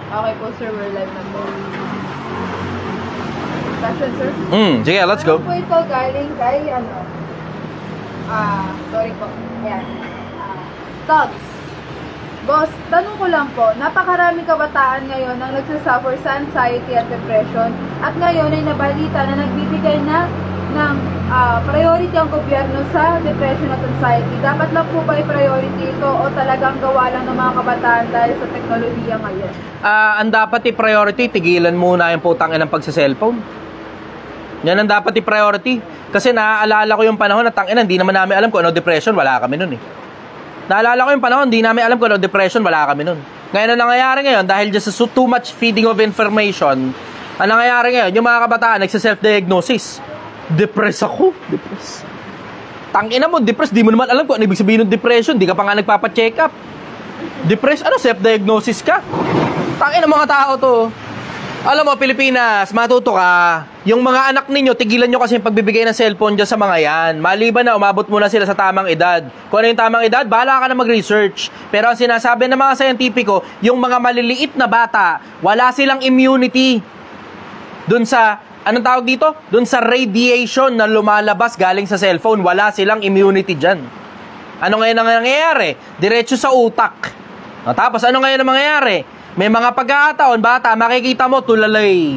Okay po, sir. We're live na po. Question, sir? Sige, let's go. Ano po ito galing kay, sorry po. Ayan. Thoughts. Boss, tanong ko lang po, napakarami kabataan ngayon ang nagsasuffer sa anxiety at depression at ngayon ay nabalita na nagbibigay na ng priority ang gobyerno sa depression at anxiety. Dapat lang po ba i-priority ito o talagang gawa lang ng mga kabataan dahil sa teknolohiya ngayon? Ang dapat i-priority, tigilan muna yung putangin ng pagsa-cellphone. Yan ang dapat i-priority. Kasi naaalala ko yung panahon na tangina, hindi naman namin alam kung ano depression, wala kami nun eh. Naalala ko yung panahon, hindi namin alam kung ano depression, wala kami nun. Ngayon ang nangyayari ngayon, dahil just sa too much feeding of information, ang nangyayari ngayon, yung mga kabataan, nagsa-self-diagnosis. Depress ako. Depress. Tangina mo, depress, di mo naman alam kung ano ibig sabihin ng depression, di ka pa nga nagpapa-check up. Depress, ano, self-diagnosis ka? Tangina mga tao to. Alam mo, Pilipinas, matuto ka. Yung mga anak ninyo, tigilan nyo kasi yung pagbibigay ng cellphone dyan sa mga yan. Maliban na, umabot muna sila sa tamang edad. Kung ano yung tamang edad, bahala ka na mag-research. Pero ang sinasabi ng mga scientifico, yung mga maliliit na bata, wala silang immunity. Dun sa, anong tawag dito? Dun sa radiation na lumalabas galing sa cellphone, wala silang immunity dyan. Ano ngayon ang nangyayari? Diretso sa utak. Tapos ano ngayon ang mangyayari? May mga pagkakataon, bata, makikita mo, tulalay,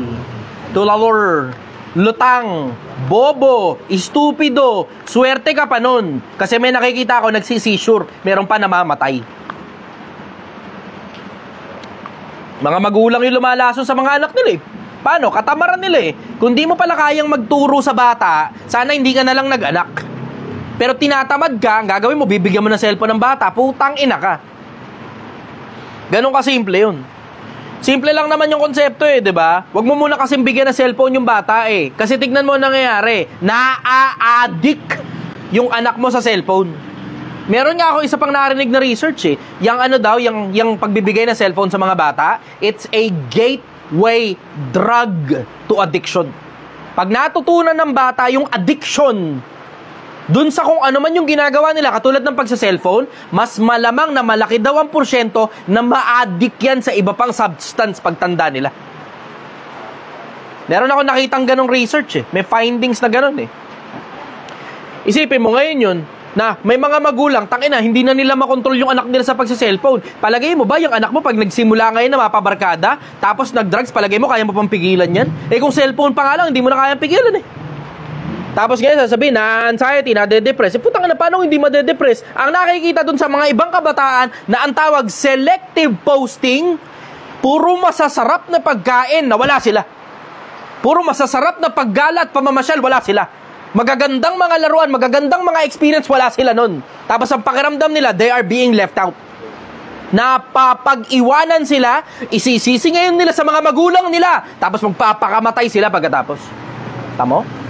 tulalor, lutang, bobo, estupido, swerte ka pa nun. Kasi may nakikita ako, nagsisisure, meron pa namamatay. Mga magulang yung lumalason sa mga anak nila eh. Paano? Katamaran nila eh. Kung di mo pala kayang magturo sa bata, sana hindi ka na lang nag-anak. Pero tinatamad ka, ang gagawin mo, bibigyan mo ng cellphone ng bata, putang ina ka. Ganun ka-simple yun. Simple lang naman yung konsepto eh, di ba? Huwag mo muna kasing bigyan ng cellphone yung bata eh. Kasi tignan mo ang nangyayari. Na-a-addict yung anak mo sa cellphone. Meron nga ako isa pang narinig na research eh. Yung ano daw, yung pagbibigay ng cellphone sa mga bata, it's a gateway drug to addiction. Pag natutunan ng bata yung addiction dun sa kung ano man yung ginagawa nila, katulad ng pagsa-cellphone, mas malamang na malaki daw ang porsyento na ma-addict yan sa iba pang substance pagtanda nila. Meron ako nakitang ganong research eh. May findings na ganon eh. Isipin mo ngayon yun, na may mga magulang, tangina, hindi na nila makontrol yung anak nila sa pagsa-cellphone. Palagay mo ba yung anak mo pag nagsimula ngayon na mapabarkada, tapos nag-drugs, palagay mo kaya mo pang pigilan yan? Eh kung cellphone pa nga lang, hindi mo na kayang pigilan eh. Tapos ngayon sasabihin na anxiety, na de-depress. Eh putang na, paano hindi ma-de-depress? Ang nakikita dun sa mga ibang kabataan na ang tawag selective posting, puro masasarap na pagkain na wala sila. Puro masasarap na paggala at pamamasyal, wala sila. Magagandang mga laruan, magagandang mga experience, wala sila nun. Tapos ang pakiramdam nila, they are being left out. Napapag-iwanan sila, isisisi ngayon nila sa mga magulang nila, tapos magpapakamatay sila pagkatapos. Tamo?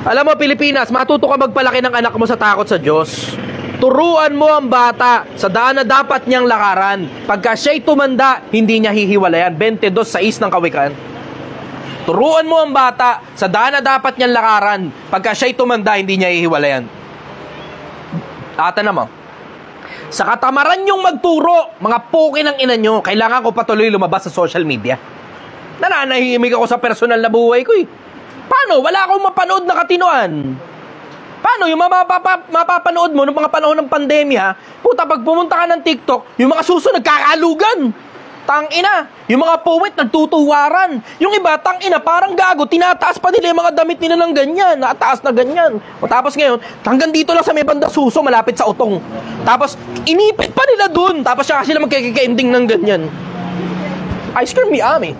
Alam mo, Pilipinas, matuto ka magpalaki ng anak mo sa takot sa Diyos. Turuan mo ang bata sa daan na dapat niyang lakaran. Pagka siya'y tumanda, hindi niya hihiwalayan. 22:6 ng Kawikaan. Turuan mo ang bata sa daan na dapat niyang lakaran. Pagka siya'y tumanda, hindi niya hihiwalayan. Ata naman. Sa katamaran niyong magturo, mga puki ng ina niyo, kailangan ko patuloy lumabas sa social media. Nananahimik ako sa personal na buhay ko eh. Paano? Wala akong mapanood na katinoan. Paano? Yung mapapanood mo ng mga panahon ng pandemya, puta, pag pumunta ka ng TikTok, yung mga suso nagkakalugan. Tangina. Yung mga poet nagtutuwaran. Yung iba, tangina, parang gago, tinataas pa nila yung mga damit nila ng ganyan. Nataas na ganyan. O tapos ngayon, hanggang dito lang sa may banda suso, malapit sa utong. Tapos, inipit pa nila dun. Tapos siya sila magkikika-ending ng ganyan. Ice cream yummy.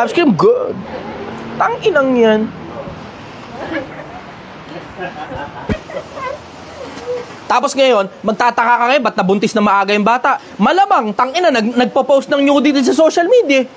Ice cream good. Tanginang yan. Tapos ngayon, magtataka ka ngayon, ba't nabuntis na maaga yung bata? Malamang, tangina, nagpo-post ng nudity sa social media.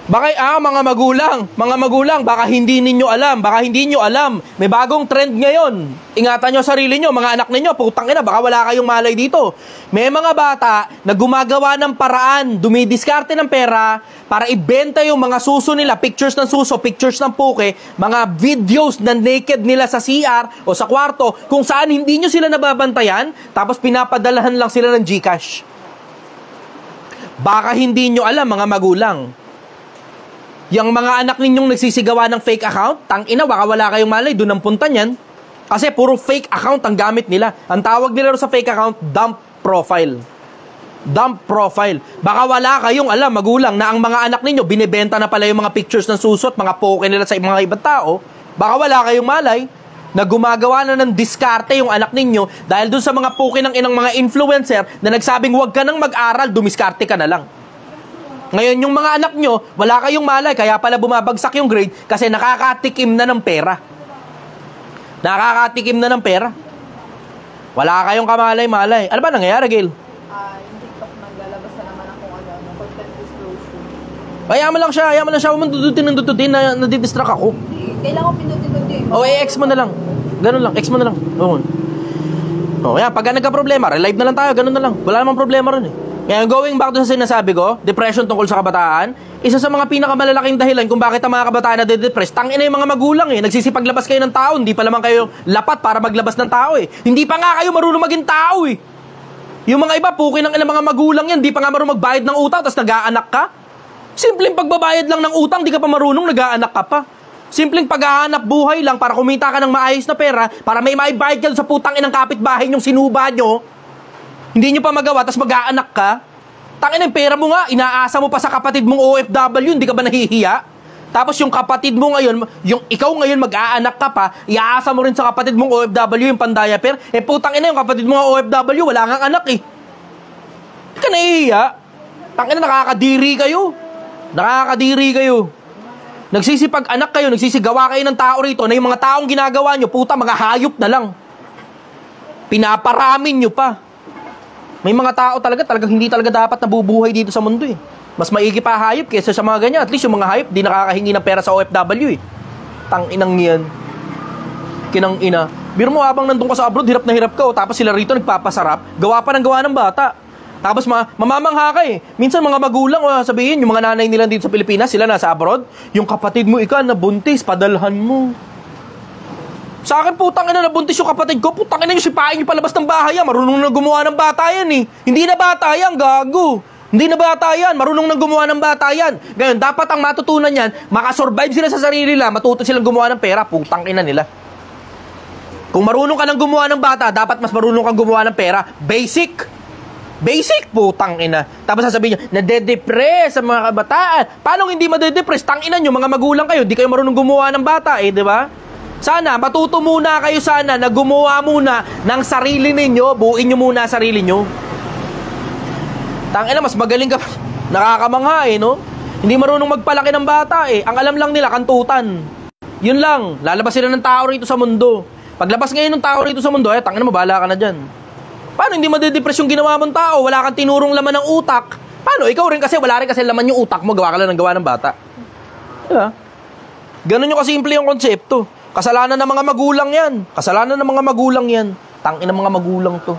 Baka, mga magulang, baka hindi ninyo alam, may bagong trend ngayon. Ingatan nyo sarili nyo, mga anak ninyo, putang ina, baka wala kayong malay dito. May mga bata na gumagawa ng paraan, dumidiskarte ng pera, para ibenta yung mga suso nila, pictures ng suso, pictures ng puke, mga videos na naked nila sa CR o sa kwarto, kung saan hindi nyo sila nababantayan, tapos pinapadalahan lang sila ng GCash. Baka hindi nyo alam, mga magulang. Yung mga anak ninyong nagsisigawa ng fake account, tangina, baka wala kayong malay, doon ang punta niyan. Kasi puro fake account ang gamit nila. Ang tawag nila sa fake account, dump profile. Dump profile. Baka wala kayong alam, magulang, na ang mga anak ninyo, binibenta na pala yung mga pictures ng susot, mga poke nila sa mga ibang tao. Baka wala kayong malay na gumagawa na ng diskarte yung anak ninyo dahil dun sa mga poke ng inang mga influencer na nagsabing huwag ka nang mag-aral, dumiskarte ka na lang. Ngayon, yung mga anak nyo, wala kayong malay, kaya pala bumabagsak yung grade kasi nakakatikim na ng pera. Nakakatikim na ng pera. Wala kayong kamalay-malay. Ano ba nangyayari, Gail? Yung TikTok naglalabas na naman ako content disclosure. Ayaman lang siya, huwag mong dudutin na nadidistract ako. Kailangan ko pinutin. O, X mo na lang. Ganun lang, X mo na lang. Oo. Yan, pagka nagka-problema, relive na lang tayo, ganun na lang. Wala namang problema rin eh. Ngayon, going back to sa sinasabi ko, depression tungkol sa kabataan, isa sa mga pinakamalalaking dahilan kung bakit ang mga kabataan na de-depress, tangina yung mga magulang eh. Nagsisipaglabas kayo ng tao, hindi pa naman kayo lapat para maglabas ng tao eh. Hindi pa nga kayo marunong maging tao eh. Yung mga iba, pukin ng mga magulang yan, hindi pa nga marunong magbayad ng utang, tapos nag-aanak ka. Simpleng pagbabayad lang ng utang, di ka pa marunong, nag-aanak ka pa. Simpleng paghahanap buhay lang para kumita ka ng maayos na pera, para may maibayad ka sa putang inang kapitbahay yung sinuba nyo. Hindi nyo pa magawa, tapos mag-aanak ka. Tangin ang pera mo nga, inaasa mo pa sa kapatid mong OFW, hindi ka ba nahihiya? Tapos yung kapatid mo ngayon, yung ikaw ngayon mag-aanak ka pa, iaasa mo rin sa kapatid mong OFW yung pandayaper. Putang ina yung kapatid mo OFW, wala kang anak eh. Hindi ka nahihiya. Tangin na, nakakadiri kayo. Nakakadiri kayo. Nagsisipag-anak kayo, nagsisigawa kayo ng tao rito na yung mga taong ginagawa nyo, puta, mga hayop na lang. Pinaparamin nyo pa. May mga tao talagang hindi talaga dapat nabubuhay dito sa mundo eh. Mas maigi pa hayop kaysa sa mga ganyan. At least yung mga hayop, di nakakahingi ng pera sa OFW eh. Tang-inang yan. Kinang-ina. Biro mo habang nandun ka sa abroad, hirap na hirap ka, tapos sila rito nagpapasarap, gawa pa ng gawa ng bata. Tapos mamamangha ka eh. Minsan mga magulang, sabihin, yung mga nanay nila dito sa Pilipinas, sila nasa abroad, yung kapatid mo, ikaw, nabuntis, padalhan mo. Sa akin, putang ina, nabuntis yung kapatid ko, putang ina nyo, sipain nyo palabas ng bahay yan. Marunong na gumawa ng bata yan eh. Hindi na bata yan, gago. Hindi na bata yan, marunong na gumawa ng bata yan. Ngayon, dapat ang matutunan yan, makasurvive sila sa sarili nila, matuto silang gumawa ng pera, putang ina nila. Kung marunong ka nang gumawa ng bata, dapat mas marunong kang gumawa ng pera. Basic, putang ina. Tapos sasabihin nyo, nade-depress sa mga kabataan. Paano hindi made-depress? Tangina nyo, mga magulang kayo, di kayo marunong gumawa ng bata eh, di ba? Sana, matuto muna kayo sana na gumawa muna ng sarili ninyo, buuin nyo muna sarili nyo. Tangina, mas magaling ka, nakakamangha eh, no? Hindi marunong magpalaki ng bata eh. Ang alam lang nila, kantutan. Yun lang, lalabas sila ng tao rito sa mundo. Paglabas ngayon ng tao rito sa mundo, tangina mo, bahala ka na dyan. Paano hindi madidepress yung ginawa mong tao? Wala kang tinurong laman ng utak. Paano? Ikaw rin kasi, wala rin kasi laman yung utak mo, gawa ka lang ng gawa ng bata. Diba? Ganun yung kasimple yung konsepto. Kasalanan ng mga magulang yan. Kasalanan ng mga magulang yan. Tangin ng mga magulang to.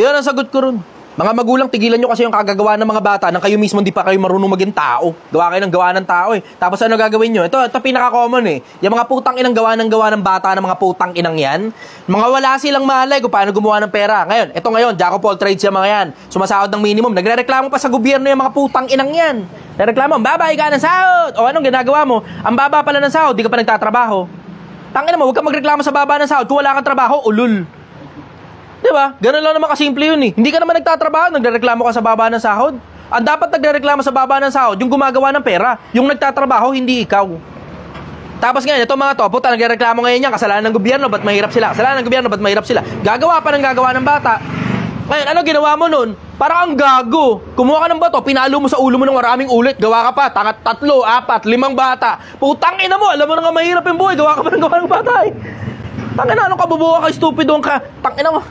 Yan ang sagot ko ron. Mga magulang, tigilan nyo kasi yung kagagawa ng mga bata nang kayo mismo hindi pa kayo marunong maging tao. Gawa kayo ng gawa ng tao eh. Tapos ano gagawin nyo? Ito pinaka-common eh. Yung mga putang inang gawa ng bata ng mga putang inang yan. Mga wala silang malay kung paano gumawa ng pera. Ngayon, jack of all trades yung mga yan. Sumasahod ng minimum. Nagre-reklamo pa sa gobyerno yung mga putang inang yan. Nagreklamo, babay ka ng sahod. O anong ginagawa mo? Ang baba pala ng sahod, di ka pa nagtatrabaho. Tangina mo, huwag kang magreklamo sa baba ng sahod kung wala kang trabaho, ulul. Diba? Ganun lang naman kasimple yun eh. Hindi ka naman nagtatrabaho, nagreklamo ka sa baba ng sahod. Ang dapat nagreklamo sa baba ng sahod, yung gumagawa ng pera. Yung nagtatrabaho, hindi ikaw. Tapos ngayon, ito mga to, puta, nagreklamo ngayon yan, kasalanan ng gobyerno, ba't mahirap sila? Kasalanan ng gobyerno, ba't mahirap sila? Gagawa pa ng gagawa ng bata. Ngayon, ano ginawa mo nun? Parang ang gago. Kumuha ka ng bato, pinalo mo sa ulo mo ng maraming ulit, gawa ka pa, 3, 4, 5 bata. Putang ina mo, alam mo na nga mahirap yung buhay, gawa ka pa ng gawa ng bata eh. Tangina, anong kabubuha ka, stupido ka? Tangina mo.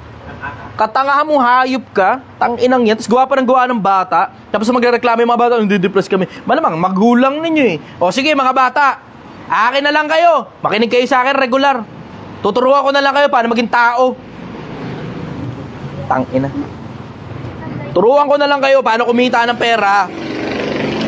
Katangahan mo, hayop ka, tanginang yan, tapos gawa pa ng gawa ng bata, tapos magreklamo yung mga bata, hindi-depress kami. Malamang, magulang ninyo eh. O sige mga bata, akin na lang kayo, makinig kayo sa akin regular. Tuturuan ko na lang kayo paano maging tao. Tangina. Turuan ko na lang kayo paano kumita ng pera,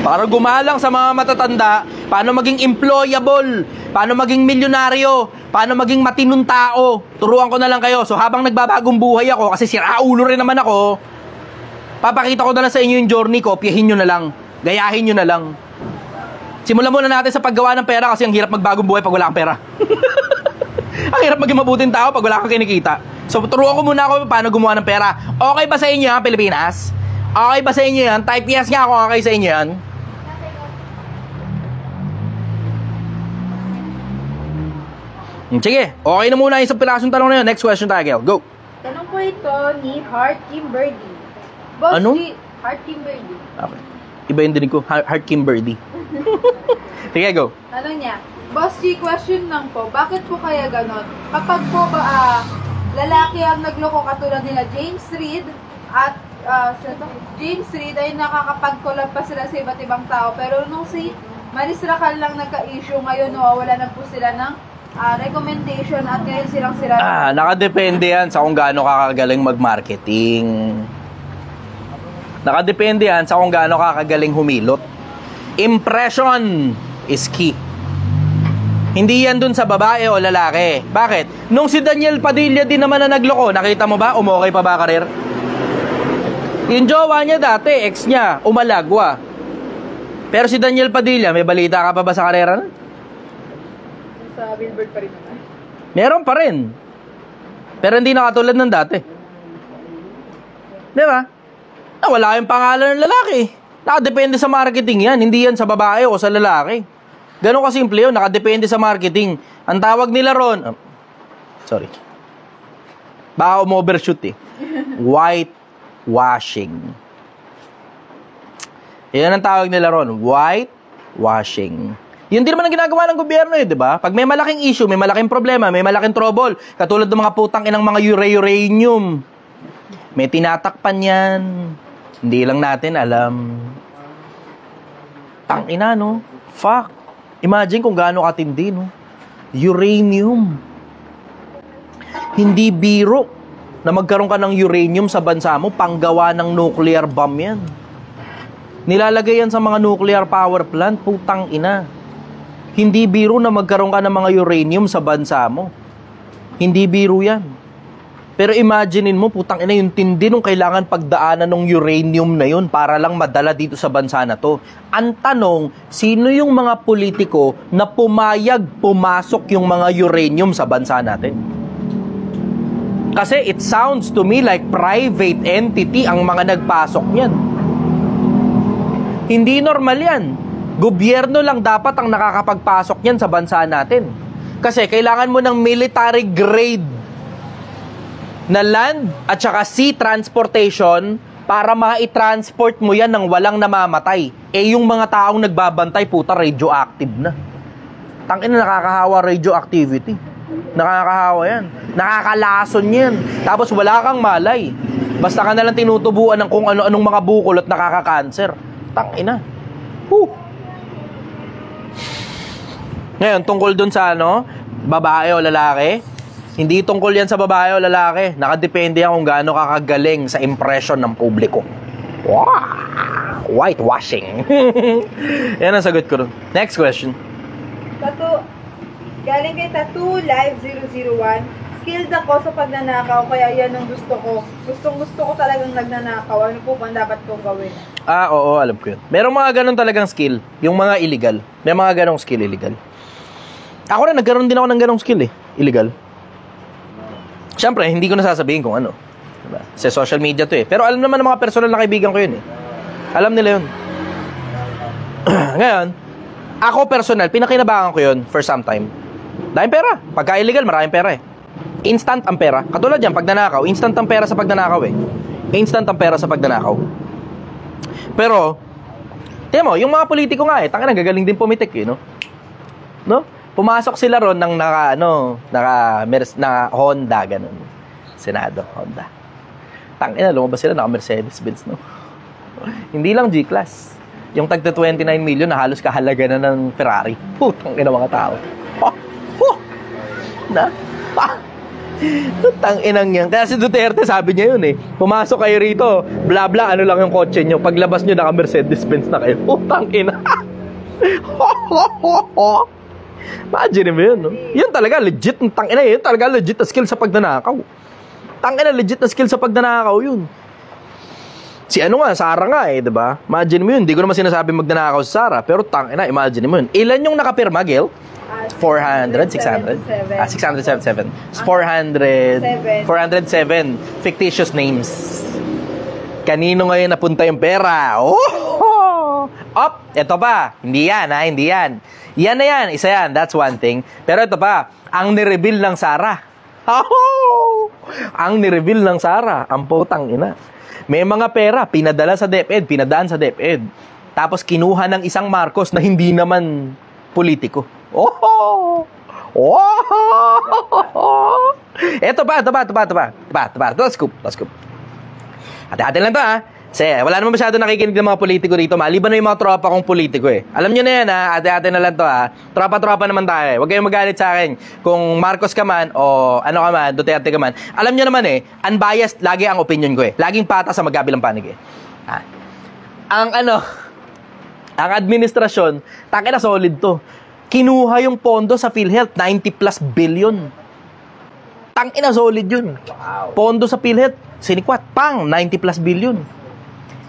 para gumalang sa mga matatanda, paano maging employable, paano maging milyonaryo, paano maging matinong tao. Turuan ko na lang kayo. So habang nagbabagong buhay ako, kasi siraulo rin naman ako, Papakita ko na lang sa inyo yung journey ko, kopyahin nyo na lang. Gayahin nyo na lang. Simulan muna natin sa paggawa ng pera kasi ang hirap magbagong buhay pag wala kang pera. Ang hirap maging mabuting tao pag wala kang kinikita. So, turuan ko muna ako paano gumawa ng pera. Okay ba sa inyo, Pilipinas? Okay ba sa inyo yan? Type yes nga kung okay sa inyo yan. Sige, okay na muna yung isang pirasong tanong na yun. Next question tayo, Gel. Go. Tanong po ito ni Heart Kimberly. Boss Ano? G, Heart Kimberly. Okay. Iba yung dinig ko. Heart Kimberly. Sige, go. Tanong niya, Boss G, question lang po, bakit po kaya ganon? Kapag po ba lalaki ang nagloko katulad nila James Reid at James Reid ay nakakapag-collab pa sila sa iba't ibang tao, pero nung si Maris Racal lang nagka-issue, ngayon wala na po sila ng recommendation at ngayon silang sila. Nakadepende yan sa kung gaano kakagaling mag-marketing. Nakadepende yan sa kung gaano kakagaling humilot. Impression is key. Hindi yan dun sa babae o lalaki. Bakit? Nung si Daniel Padilla din naman na nagloko, nakita mo ba? Umokay pa ba karir? Yung jowa niya dati, ex niya, umalagwa. Pero si Daniel Padilla, may balita ka pa ba sa karera na? Sa Billboard pa rin naman. Meron pa rin. Pero hindi na katulad ng dati. Di ba? Wala yung pangalan ng lalaki. Nakadepende sa marketing yan. Hindi yan sa babae o sa lalaki. Ganun kasimple yun. Nakadepende sa marketing. Ang tawag nila ron... sorry. Baka umovershoot eh. Whitewashing. Yan ang tawag nila ron. Whitewashing. Yun din naman ang ginagawa ng gobyerno eh, di ba? Pag may malaking issue, may malaking problema, may malaking trouble, katulad ng mga putang inang mga uranium, may tinatakpan yan. Hindi lang natin alam. Tangina, no? Fuck. Imagine kung gaano katindi, no? Uranium. Hindi biro na magkaroon ka ng uranium sa bansa mo, panggawa ng nuclear bomb yan. Nilalagay yan sa mga nuclear power plant, putang ina. Hindi biro na magkaroon ka ng mga uranium sa bansa mo. Hindi biro yan. Pero imaginein mo, putang ina, yung tindi nung kailangan pagdaanan ng uranium na yun para lang madala dito sa bansa na to. Ang tanong, sino yung mga politiko na pumayag pumasok yung mga uranium sa bansa natin? Kasi it sounds to me like private entity ang mga nagpasok niyan. Hindi normal yan. Gobyerno lang dapat ang nakakapagpasok niyan sa bansa natin. Kasi kailangan mo ng military grade na land at saka sea transportation para ma-transport mo yan ng walang namamatay. Yung mga taong nagbabantay, puta, radioactive na. Tangina, nakakahawa radioactivity. Nakakahawa yan. Nakakalason yan. Tapos wala kang malay. Basta ka nalang tinutubuan ng kung ano-anong mga bukol at nakaka-cancer. Tangina. Ngayon, tungkol dun sa babae o lalaki, hindi tungkol yan sa babae o lalaki. Nakadepende yan kung gaano kakagaling sa impression ng publiko. Wow! Whitewashing. Yan ang sagot ko rin. Next question. Galing kay Tattoo Live 001. Skilled ako sa pagnanakaw, kaya yan ang gusto ko. Gusto ko talagang nagnanakaw. Ano po ba dapat kong gawin? Oo, alam ko yun. Merong mga ganun talagang skill. Yung mga illegal. May mga ganong skill illegal. Ako rin, nagkaroon din ako ng ganong skill illegal. Siyempre, hindi ko nasasabihin kung ano. Diba? Sa social media to eh. Pero alam naman ng mga personal na kaibigan ko yun eh. Alam nila yun. Ngayon, ako personal, pinakinabangan ko yun for some time. Dahil pera. Pagka illegal, maraming pera eh. Instant ang pera. Katulad yan, pagnanakaw. Instant ang pera sa pagnanakaw eh. Instant ang pera sa pagnanakaw. Pero, tiyan mo, yung mga politiko nga eh, tangina, gagaling din pumitik eh, no? Pumasok sila ron ng naka Honda, ganun. Senado, Honda. Tangina, lumabas sila, naka Mercedes-Benz, no? Hindi lang G-Class. Yung tagta 29 million na halos kahalaga na ng Ferrari. Putang ina mga tao. Tang inang yan. Kaya si Duterte sabi niya yun eh. Pumasok kayo rito, bla bla, ano lang yung kotse nyo. Paglabas nyo, naka Mercedes-Benz na kayo. Putang ina. Imagine mo yun, no? Yun talaga, legit. Tangina, yun talaga legit na skill sa pagnanakaw. Tangina, legit na skill sa pagnanakaw yun. Si ano nga, Sara nga eh, di ba? Imagine mo yun, hindi ko naman sinasabi magnanakaw si Sara, pero tangina, imagine mo yun. Ilan yung nakapirma, Gil? 400, 600? 677. 400, 407 fictitious names. Kanino ngayon napunta yung pera? Oh! Op! Ito pa. Hindi yan, ha? Hindi yan. Yan na yan. Isa yan. That's one thing. Pero ito pa. Ang nireveal ng Sara. Oh! Ang nireveal ng Sara. Ang putang ina. May mga pera. Pinadala sa DepEd. Pinadaan sa DepEd. Tapos kinuha ng isang Marcos na hindi naman politiko. Oh! Oh! Ito pa. Let's scoop. Hati-hati lang to, ha? Kasi wala naman masyado nakikinig ng mga politiko dito. Maliban na yung mga tropa kong politiko, eh. Alam nyo na yan, ha? Hati-hati na lang to, ha? Tropa-tropa naman tayo, eh. Huwag kayong magalit sa akin. Kung Marcos ka man, o ano ka man, Duterte ka man. Alam nyo naman, eh, unbiased lagi ang opinion ko, eh. Laging pata sa magkabilang panig, eh. Ha? Ang administrasyon, takin na solid to. Kinuha yung pondo sa PhilHealth, 90 plus billion. Tangina solid yun. Wow. Pondo sa PhilHealth, sinikwat, pang, 90 plus billion.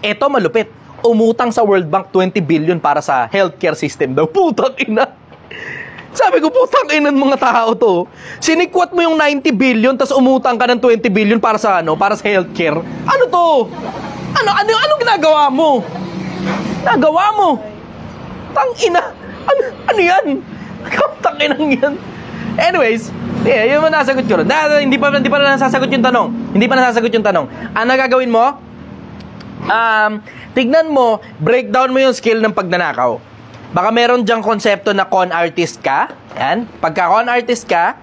Eto malupit. Umutang sa World Bank 20 billion para sa healthcare system daw. Putang ina. Sabi ko, putang ina ng mga tao to. Sinikwat mo yung 90 billion tapos umutang ka ng 20 billion para sa healthcare. Ano to? Ano ginagawa mo? Nagawa mo? Tang ina. Ano yan? Tang ina yan. Anyways, yun mo nasagot ko. Hindi pa nasasagot yung tanong. Ano gagawin mo? Tignan mo, breakdown mo yung skill ng pagnanakaw. Baka meron dyang konsepto na con artist ka. Yan. Pagka con artist ka,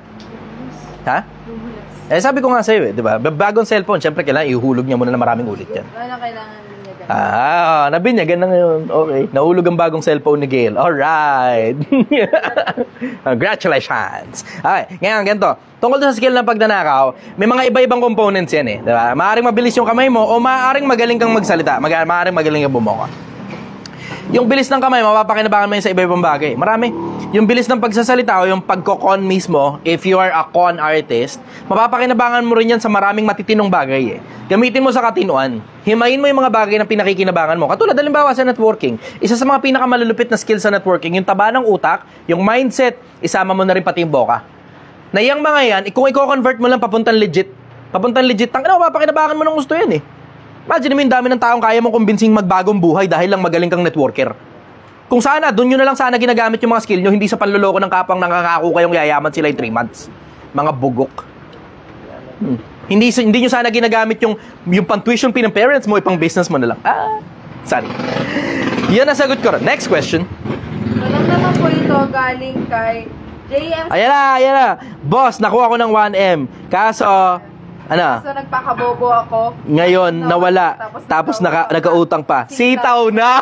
ha? Sabi ko nga sa'yo, di ba? Bagong cellphone, syempre kailangan ihulog niya muna na maraming ulit yan. Ano kailangan binyagan? Nabinyagan na ngayon. Okay. Nahulog ang bagong cellphone ni Gail. Alright. Congratulations. Okay. Ngayon, ganito. Tungkol sa skill ng pagnanakaw, may mga iba-ibang components yan eh. Diba? Maaaring mabilis yung kamay mo o maaaring magaling kang magsalita. Maaaring magaling kang bumoka. Yung bilis ng kamay, mapapakinabangan mo yun sa iba-ibang bagay. Marami. Yung bilis ng pagsasalita o yung pagkokon mismo, if you are a con artist, mapapakinabangan mo rin yan sa maraming matitinong bagay eh. Gamitin mo sa katinuan. Himayin mo yung mga bagay na pinakikinabangan mo. Katulad, halimbawa sa networking. Isa sa mga pinakamalulupit na skill sa networking, yung taba ng utak, yung mindset, isama mo na rin pati yung boka. Na yung mga yan, kung i-convert mo lang papuntang legit, mapapakinabangan mo ng gusto yan eh. Imagine mo yung dami ng taong kaya mong kumbinsing magbagong buhay dahil lang magaling kang networker. Kung sana, doon nyo na lang sana ginagamit yung mga skill nyo, hindi sa panluloko ng kapang nangangako kayong yayaman sila in 3 months. Mga bugok. Hindi nyo sana ginagamit yung pang-tuition fee ng parents mo, ipang business mo na lang. Sorry. Yan ang sagot ko. Next question. Walang naman po ito galing kay JM. Ayan na. Boss, nakuha ko ng 1M. Kaso, So, nagpakabobo ako. Ngayon, nawala. Tapos nagkautang pa. Sitaw na!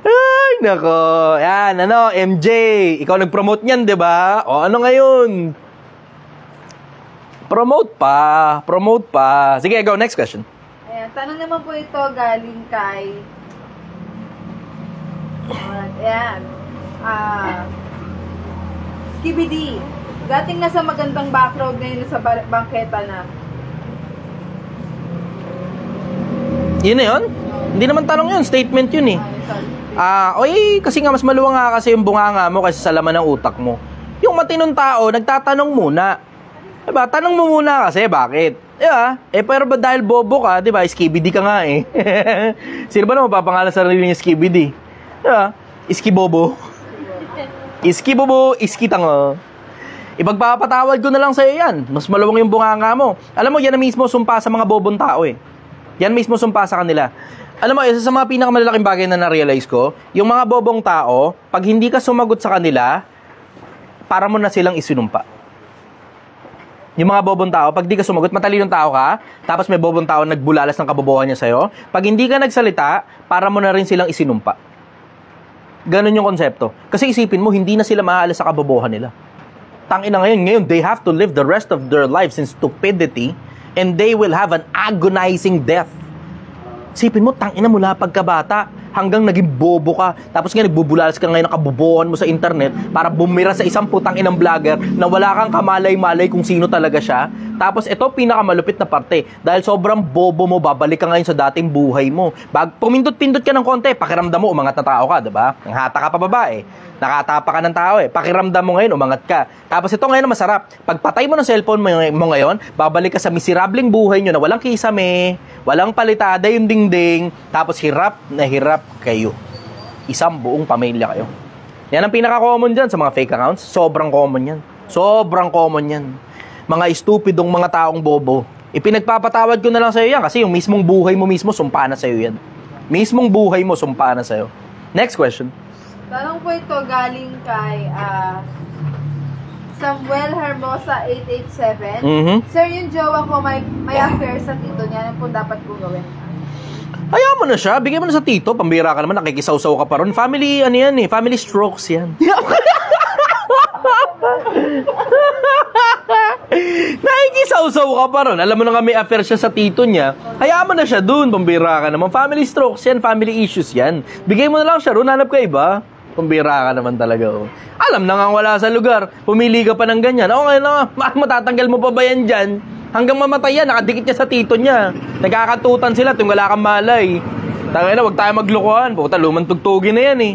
Ay, nako. Yan, MJ. Ikaw nag-promote niyan, di ba? O, ano ngayon? Promote pa. Sige, go. Next question. Ayan, tanong naman po ito galing kay... Ayan. Skibidi. Dating nasa magandang background, ngayon nasa bangketa na. Yun na yun? Hindi naman tanong yun. Statement yun eh. Kasi nga mas maluwang nga kasi yung bunganga mo kaysa sa laman ng utak mo. Yung matinong tao, nagtatanong muna. Diba? Tanong mo muna kasi, bakit? Diba? Pero ba dahil bobo ka, diba? Skibidi ka nga eh. Sino ba naman papangalan sa sarili niya Skibidi? Diba? Iskibobo. Iskibobo, iskitango. Ipagpapatawad ko na lang sa'yo yan. Mas maluwang yung bunganga mo. Alam mo, yan na mismo sumpa sa mga bobong tao eh. Yan mismo sumpa sa kanila. Alam mo, isa sa mga pinakamalalaking bagay na na-realize ko, yung mga bobong tao, pag hindi ka sumagot sa kanila, para mo na silang isinumpa. Yung mga bobong tao, pag di ka sumagot, matalinong tao ka, tapos may bobong tao nagbulalas ng kabobohan niya sa'yo, pag hindi ka nagsalita, para mo na rin silang isinumpa. Ganon yung konsepto. Kasi isipin mo, hindi na sila maalas sa kabobohan nila. Tangina ngayon, they have to live the rest of their lives in stupidity and they will have an agonizing death. Sipin mo, tangina mula pagkabata hanggang naging bobo ka. Tapos nga nagbubulalas ka ngayon ng kabobohan mo sa internet para bumira sa isang putang inang vlogger na wala kang kamalay-malay kung sino talaga siya Tapos ito, pinakamalupit na parte. Dahil sobrang bobo mo, babalik ka ngayon sa dating buhay mo. Pumindot-pindot ka ng konti, pakiramdam mo, umangat na tao ka, diba? Ang hata ka pa babae. Nakatapa ka ng tao eh. Pakiramdam mo ngayon, umangat ka. Tapos ito ngayon masarap. Pagpatay mo ng cellphone mo ngayon, babalik ka sa miserableng buhay nyo na walang kisame, walang palitada yung dingding, tapos hirap na hirap kayo. Isang buong pamilya kayo. Yan ang pinaka-common dyan sa mga fake accounts. Sobrang common yan. Sobrang common yan. Mga estupidong mga taong bobo. Ipinagpapatawad ko na lang sa'yo yan kasi yung mismong buhay mo mismo, sumpa na sa'yo yan. Mismong buhay mo, sumpa na sa'yo. Next question. Tanong po ito galing kay Samuel Hermosa 887. Sir, yung jowa ko may affair sa tito niya. Ano po dapat kong gawin? Hayaan mo na siya. Bigyan mo na sa tito. Pambira ka naman. Nakikisaw-saw ka pa ron. Family, ano yan eh. Family strokes yan. Nakikisaw-saw ka pa ron. Alam mo na nga may affair siya sa tito niya. Hayaan mo na siya dun. Pambira ka naman. Family strokes yan. Family issues yan. Bigay mo na lang siya ron. Hanap ka iba. Pambira ka naman talaga. Oh. Alam na nga wala sa lugar. Pumili ka pa ng ganyan. Okay na. Matatanggal mo pa ba yan dyan? Hanggang mamatay yan, nakadikit niya sa tito niya. Nagkakatutan sila tuwing wala kang malay. Tangay na, wag tayo maglukuhan. Puta, lumang tugtugin na yan eh.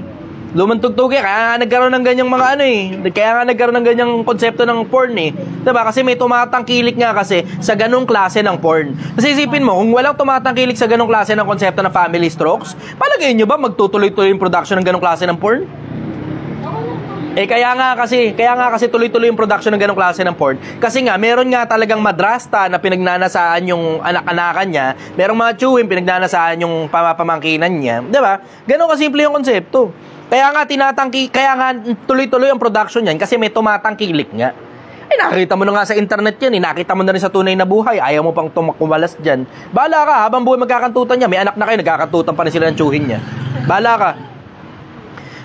Lumang tugtugin, kaya nga nagkaroon ng ganyang mga ano eh. Kaya nga nagkaroon ng ganyang konsepto ng porn eh. Diba? Kasi may tumatangkilik nga kasi sa ganong klase ng porn. Kasi isipin mo, kung walang tumatangkilik sa ganong klase ng konsepto ng family strokes, palagay nyo ba magtutuloy-tuloy yung production ng ganong klase ng porn? Kaya nga kasi tuloy-tuloy yung production ng ganong klase ng porn. Kasi nga, meron nga talagang madrasta na pinagnanasaan yung anak-anakan niya. Merong mga chewin, pinagnanasaan yung pamamangkinan niya. Diba? Ganon kasimple yung konsepto. Kaya nga, tuloy-tuloy ang production niyan kasi may tumatangkilik nga. Nakita mo na nga sa internet yan. Nakita mo na rin sa tunay na buhay. Ayaw mo pang kumalas dyan. Bahala ka, habang buhay magkakantutan niya. May anak na kayo, nagkakantutan pa rin sila ng chewin niya. Bahala ka.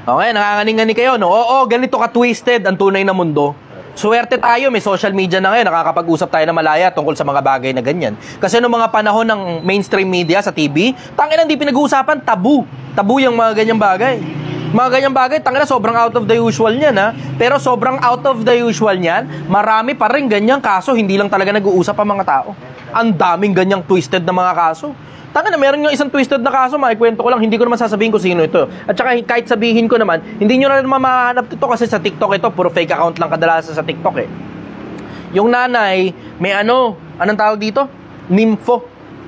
Okay, nanganganing-ngani kayo, no? Oo, ganito ka-twisted ang tunay na mundo. Swerte tayo, may social media na ngayon, nakakapag-usap tayo na malaya tungkol sa mga bagay na ganyan. Kasi noong mga panahon ng mainstream media sa TV, tangina hindi pinag-uusapan, tabu. Tabu yung mga ganyang bagay. Mga ganyang bagay, tangina sobrang out of the usual niyan, ha? Pero sobrang out of the usual niyan, marami pa rin ganyang kaso, hindi lang talaga nag-uusap ang mga tao. Ang daming ganyang twisted na mga kaso. Tanga na, meron yung isang twisted na kaso, makikwento ko lang, hindi ko naman sasabihin kung sino ito. At saka kahit sabihin ko naman, hindi nyo na naman mahanap ito kasi sa TikTok ito, puro fake account lang kadalasan sa TikTok eh. Yung nanay, may anong tawag dito?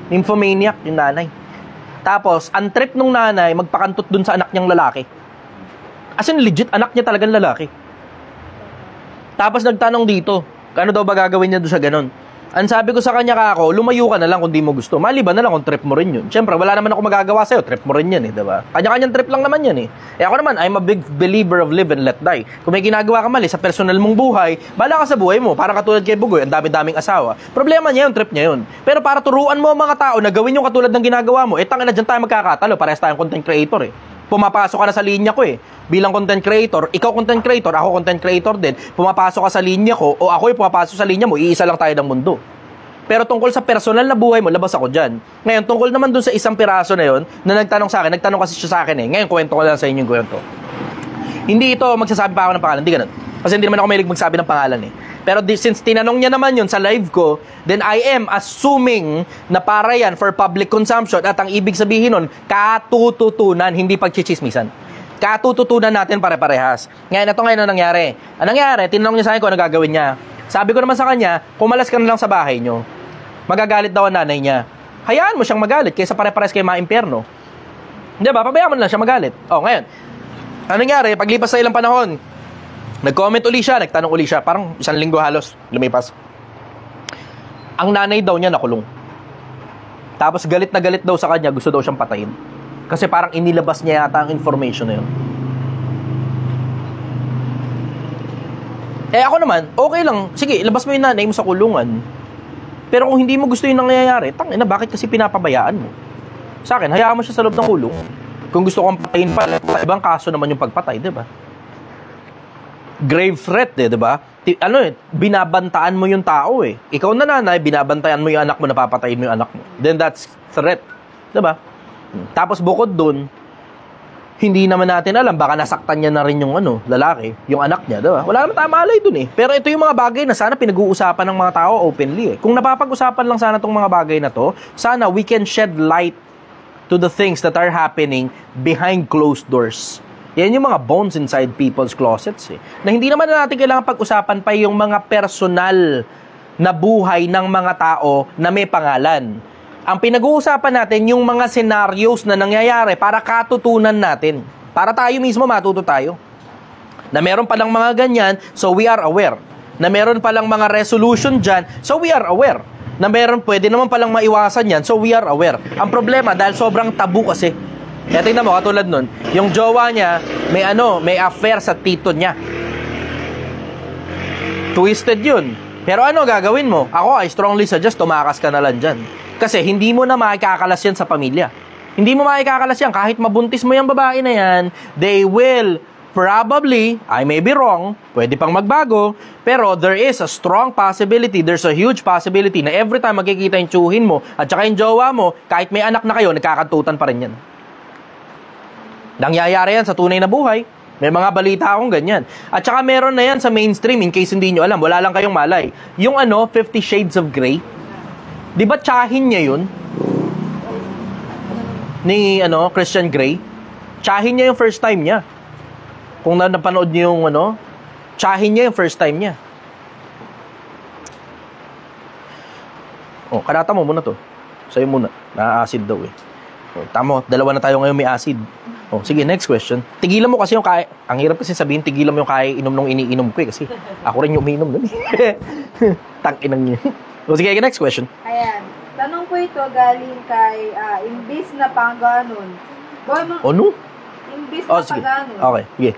Nymphomaniac yung nanay. Tapos, ang trip nung nanay, magpakantot dun sa anak niyang lalaki. As in, legit, anak niya talagang lalaki. Tapos nagtanong dito, ano daw ba gagawin niya doon sa ganon? Ang sabi ko sa kanya kako, lumayo ka na lang kung di mo gusto. Maliban na lang kung trip mo rin yun. Siyempre, wala naman ako magagawa sa'yo. Trip mo rin yan eh, diba? Kanya-kanyang trip lang naman yan eh. Ako naman, I'm a big believer of live and let die. Kung may ginagawa ka mali sa personal mong buhay, bahala ka sa buhay mo. Para katulad kay Bugoy, ang dami-daming asawa. Problema niya yun, trip niya yun. Pero para turuan mo ang mga tao na gawin yung katulad ng ginagawa mo, tangina dyan tayo magkakatalo. Parehas tayong content creator eh. Pumapasok ka na sa linya ko eh. Bilang content creator, ikaw content creator, ako content creator din. Pumapasok ka sa linya ko, o ako yung pumapasok sa linya mo, iisa lang tayo ng mundo. Pero tungkol sa personal na buhay mo, labas ako dyan. Ngayon, tungkol naman dun sa isang piraso na yon na nagtanong sa akin, nagtanong kasi siya sa akin eh. Ngayon, kwento ko lang sa inyo yung kwento. Hindi ito, magsasabi pa ako ng pangalan, hindi ganun. Kasi hindi naman ako mahilig magsabi ng pangalan eh. Pero since tinanong niya naman yun sa live ko, then I am assuming na para yan for public consumption at ang ibig sabihin nun, katututunan, hindi pagchichismisan. Katututunan natin pare-parehas. Ngayon, ito ngayon ang nangyari. Ang nangyari, tinanong niya sa akin kung ano gagawin niya. Sabi ko naman sa kanya, kumalas ka na lang sa bahay niyo. Magagalit daw ang nanay niya. Hayaan mo siyang magalit kaysa pare-pares kayo ma-impyerno. Di ba? Pabayaan mo na lang siya magalit. Ngayon, ano nangyari? Paglipas sa ilang panahon, nag-comment uli siya, nagtanong uli siya. Parang isang linggo halos, lumipas. Ang nanay daw niya nakulong. Tapos galit na galit daw sa kanya, gusto daw siyang patayin. Kasi parang inilabas niya yata ang information na yun. Ako naman, okay lang. Sige, ilabas mo yung nanay mo sa kulungan. Pero kung hindi mo gusto yung nangyayari, tangina, bakit kasi pinapabayaan mo? Sa akin, hayaan mo siya sa loob ng kulong. Kung gusto kong patayin pa, ibang kaso naman yung pagpatay, di ba? Grave threat, di ba? Binabantaan mo yung tao eh. Ikaw na nanay, binabantayan mo yung anak mo, napapatayin mo yung anak mo. Then that's threat, di ba? Tapos bukod dun, Hindi naman natin alam, baka nasaktan niya na rin yung lalaki, yung anak niya, diba? Wala naman tayong malay dun eh. Pero ito yung mga bagay na sana pinag-uusapan ng mga tao openly eh. Kung napapag-usapan lang sana tong mga bagay na to, sana we can shed light to the things that are happening behind closed doors. Yan yung mga bones inside people's closets eh. Na hindi naman natin kailangan pag-usapan pa yung mga personal na buhay ng mga tao na may pangalan. Ang pinag-uusapan natin yung mga scenarios na nangyayari para katutunan natin. Para tayo mismo matuto tayo. Na meron palang mga ganyan, so we are aware. Na meron palang mga resolution dyan, so we are aware. Na meron pwede naman palang maiwasan yan, so we are aware. Ang problema, dahil sobrang tabu kasi. Kaya tingnan mo, katulad nun, yung jowa niya, may affair sa tito niya. Twisted yun. Pero ano gagawin mo? Ako, I strongly suggest, tumakas ka na lang dyan. Kasi hindi mo na makikakalas yan sa pamilya. Hindi mo makikakalas yan. Kahit mabuntis mo yung babae na yan, they will probably, I may be wrong, pwede pang magbago, pero there is a strong possibility, there's a huge possibility na every time magkikita yung tsuhin mo at saka yung jowa mo, kahit may anak na kayo, nagkakantutan pa rin yan. Nangyayari yan sa tunay na buhay. May mga balita akong ganyan. At saka meron na yan sa mainstream, in case hindi nyo alam, wala lang kayong malay. Yung 50 Shades of Grey, di ba tsahin niya yun? Ni Christian Grey? Tsahin niya yung first time niya. Kung napanood niyo yung tsahin niya yung first time niya. Kanata mo muna to. Sa'yo muna. Na-acid daw eh. Tama, dalawa na tayo ngayon may acid. Sige, next question. Tigilan mo kasi yung kaya. Ang hirap kasi sabihin, tigilan mo yung kaya inom nung iniinom ko eh. Kasi ako rin yung umiinom nun eh. Tang-inang niya. Sige, next question. Ayan. Tanong po ito galing kay Imbis na Pangganon. Ano? Imbis na sige. Pangganon. Okay, sige.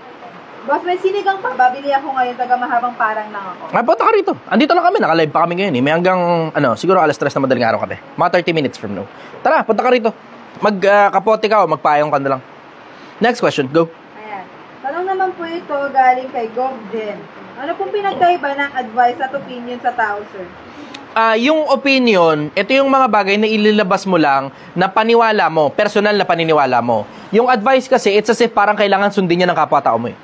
Boss, may sinigang pa. Babili ako ngayon. Taga mahabang parang lang ako. Punta ka rito. Andito lang kami. Naka-live pa kami ngayon eh. May hanggang, siguro alas 3 na madaling araw kami. Mga 30 minutes from now. Tara, punta ka rito. Magkapote ka o magpayong ka na lang. Next question, go. Ayan. Tanong naman po ito galing kay Gobjen. Ano pong pinagkaiba ng advice at opinion sa tao, sir? Yung opinion, ito yung mga bagay na ililabas mo lang na paniwala mo, personal na paniniwala mo. Yung advice kasi, it's as if parang kailangan sundin niya ng kapwa-tao mo eh.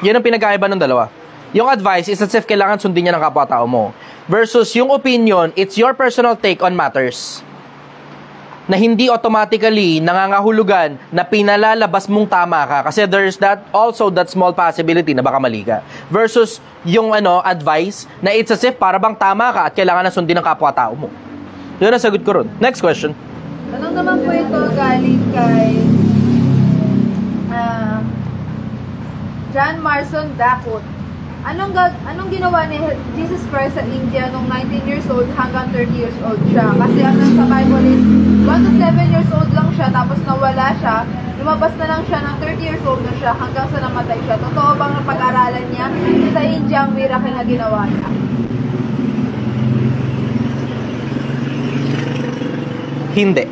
Yan ang pinagkaiba ng dalawa. Yung advice is as if kailangan sundin niya ng kapwa-tao mo. Versus yung opinion, it's your personal take on matters. Na hindi automatically nangangahulugan na pinalalabas mong tama ka kasi there's that small possibility na baka mali ka. Versus yung advice na it's as if para bang tama ka at kailangan na sundin ng kapwa-tao mo. Yun ang sagot ko ron. Next question. Tanong naman po ito galing kay John Marson Dakot. Anong ginawa ni Jesus Christ sa India nung 19 years old hanggang 30 years old siya? Kasi ang sa Bible is 1 to 7 years old lang siya, tapos nawala siya. Lumabas na lang siya ng 30 years old na siya hanggang sa namatay siya. Totoo bang napag-aralan niya sa India ang miracle na ginawa niya? Hindi.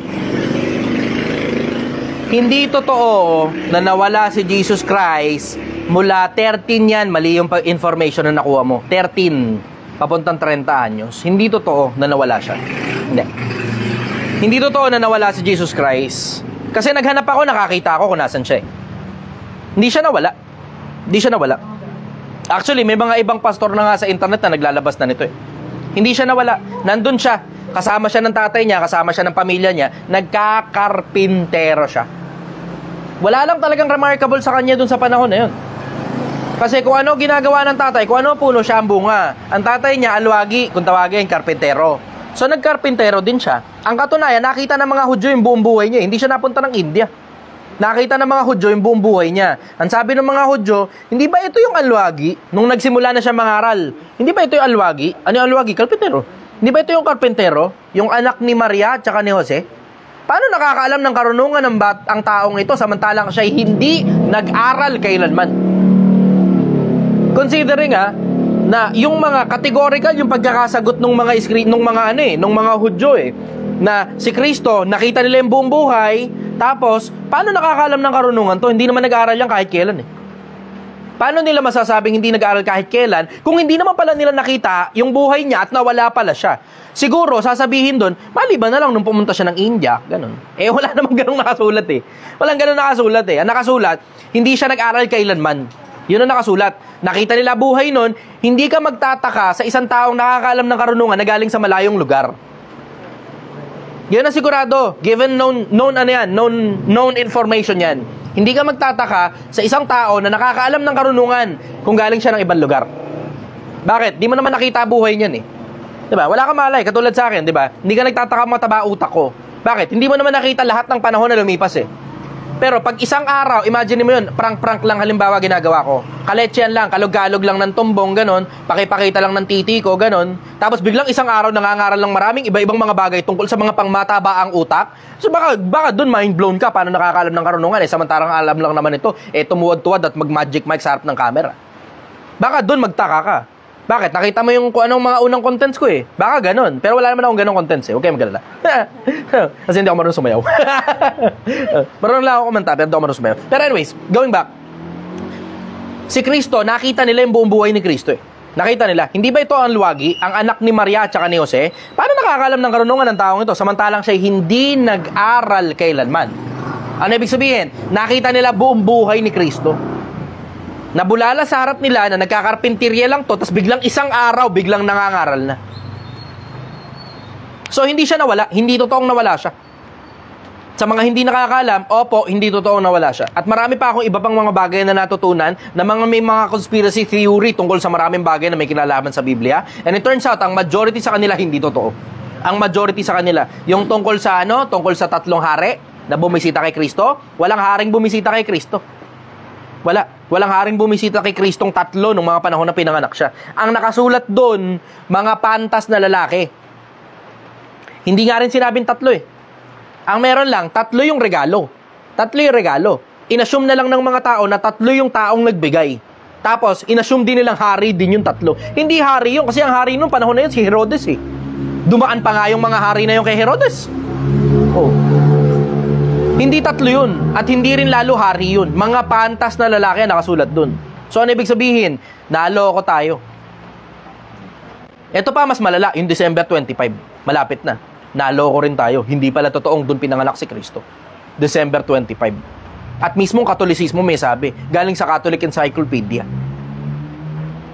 Hindi totoo na nawala si Jesus Christ mula 13 yan, mali yung information na nakuha mo. 13, papuntang 30 anyos. Hindi totoo na nawala siya. Hindi. Hindi totoo na nawala si Jesus Christ. Kasi naghanap ako, nakakita ako kung nasan siya eh. Hindi siya nawala. Hindi siya nawala. Actually, may mga ibang pastor na nga sa internet na naglalabas na nito eh. Hindi siya nawala. Nandun siya. Kasama siya ng tatay niya, kasama siya ng pamilya niya. Nagkakarpintero siya. Wala lang talagang remarkable sa kanya dun sa panahon na yun. Kasi kung ano ginagawa ng tatay, kung ano puno siya ang bunga. Ang tatay niya, alwagi, kung tawagin, karpintero. So nagkarpintero din siya. Ang katunayan, nakita ng mga Hudyo yung buong buhay niya. Hindi siya napunta ng India. Nakita ng mga Hudyo yung buong buhay niya. Ang sabi ng mga Hudyo, hindi ba ito yung alwagi? Nung nagsimula na siya mangaral, hindi ba ito yung alwagi? Ano yung alwagi? Karpintero. Hindi ba ito yung karpintero? Yung anak ni Maria at saka ni Jose? Paano nakakaalam ng karunungan ng ang taong ito samantalang siya hindi nag-aral kailanman? Considering na yung mga categorical yung pagkakasagot ng mga nung mga Hudyo na si Kristo nakita nila yung buong buhay, tapos paano nakakaalam ng karunungan to? Hindi naman nag-aaral yan kahit kailan Paano nila masasabing hindi nag-aaral kahit kailan kung hindi naman pala nila nakita yung buhay niya at nawala pala siya? Siguro, sasabihin doon, maliban na lang nung pumunta siya ng India, ganun. Wala namang ganung nakasulat eh. Walang ganun nakasulat eh. Ang nakasulat, hindi siya nag-aaral kailanman. Yun ang nakasulat. Nakita nila buhay nun, hindi ka magtataka sa isang taong nakakaalam ng karunungan na galing sa malayong lugar. Yun ang sigurado. Given known information yan. Hindi ka magtataka sa isang tao na nakakaalam ng karunungan kung galing siya ng ibang lugar. Bakit? Di mo naman nakita buhay niyan eh. Diba? Wala ka malay, katulad sa akin, diba? Hindi ka nagtataka mataba utak ko. Bakit? Hindi mo naman nakita lahat ng panahon na lumipas eh. Pero pag isang araw, imagine mo yun, prank-prank lang halimbawa ginagawa ko. Kaletsean lang, kalog-kalog lang ng tumbong, ganon. Pakipakita lang ng titi ko, ganon. Tapos biglang isang araw nangangaral ng maraming iba-ibang mga bagay tungkol sa mga pangmatabaang utak. So baka dun mind-blown ka paano nakakaalam ng karunungan eh. Samantarang alam lang naman ito, tumuwad-tuwad at mag-magic mic sa harap ng camera. Baka dun magtaka ka. Bakit? Nakita mo yung kung anong mga unang contents ko eh. Baka ganun. Pero wala naman akong ganong contents eh. Huwag kayo mag-alala. Kasi hindi ako marunong sumayaw. Marunong lang ako kumanta, pero hindi ako marunong sumayaw. Pero anyways, going back. Si Kristo, nakita nila yung buong buhay ni Kristo eh. Nakita nila. Hindi ba ito ang luwagi, ang anak ni Maria at saka ni Jose? Paano nakakaalam ng karunungan ng taong ito? Samantalang siya hindi nag-aral kailanman. Ano ibig sabihin? Nakita nila buong buhay ni Kristo. Nabulala sa harap nila na nagkakarpintirya lang to, tapos biglang isang araw, biglang nangangaral na. So, hindi siya nawala. Hindi totoong nawala siya. Sa mga hindi nakakaalam, opo, hindi totoong nawala siya. At marami pa akong iba pang mga bagay na natutunan na may mga conspiracy theory tungkol sa maraming bagay na may kinalaman sa Biblia. And it turns out, ang majority sa kanila hindi totoo. Ang majority sa kanila, yung tungkol sa tungkol sa 3 hari na bumisita kay Kristo, walang haring bumisita kay Kristo. Walang haring bumisita kay Kristong 3 nung mga panahon na pinanganak siya. Ang nakasulat doon, mga pantas na lalaki. Hindi nga rin sinabing 3 eh. Ang meron lang, 3 yung regalo. 3 yung regalo. Inassume na lang ng mga tao na 3 yung taong nagbigay. Tapos, inassume din nilang hari din yung 3. Hindi hari yun, kasi ang hari nung panahon na yun si Herodes eh. Dumaan pa nga yung mga hari na yun kay Herodes. Oh. Hindi 3 yun. At hindi rin lalo hari yun. Mga pantas na lalaki ang nakasulat dun. So, ano ibig sabihin? Naloko tayo. Ito pa mas malala, yung December 25. Malapit na. Naloko rin tayo. Hindi pala totoong dun pinanganak si Kristo. December 25. At mismong Katolisismo may sabi. Galing sa Catholic Encyclopedia.